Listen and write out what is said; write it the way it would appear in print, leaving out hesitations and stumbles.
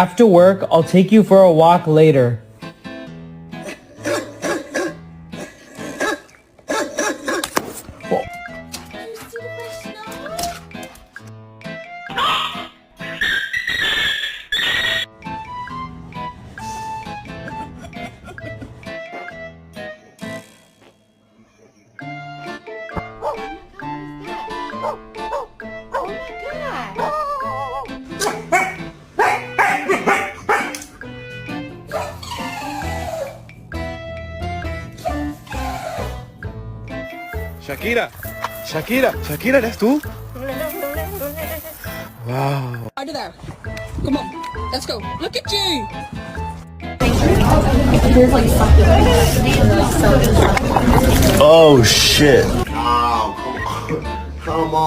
After work, I'll take you for a walk later. Shakira, ¿eres tú? Wow. Under there. Come on. Let's go. Look at you. Oh shit. Oh, come on. Come on.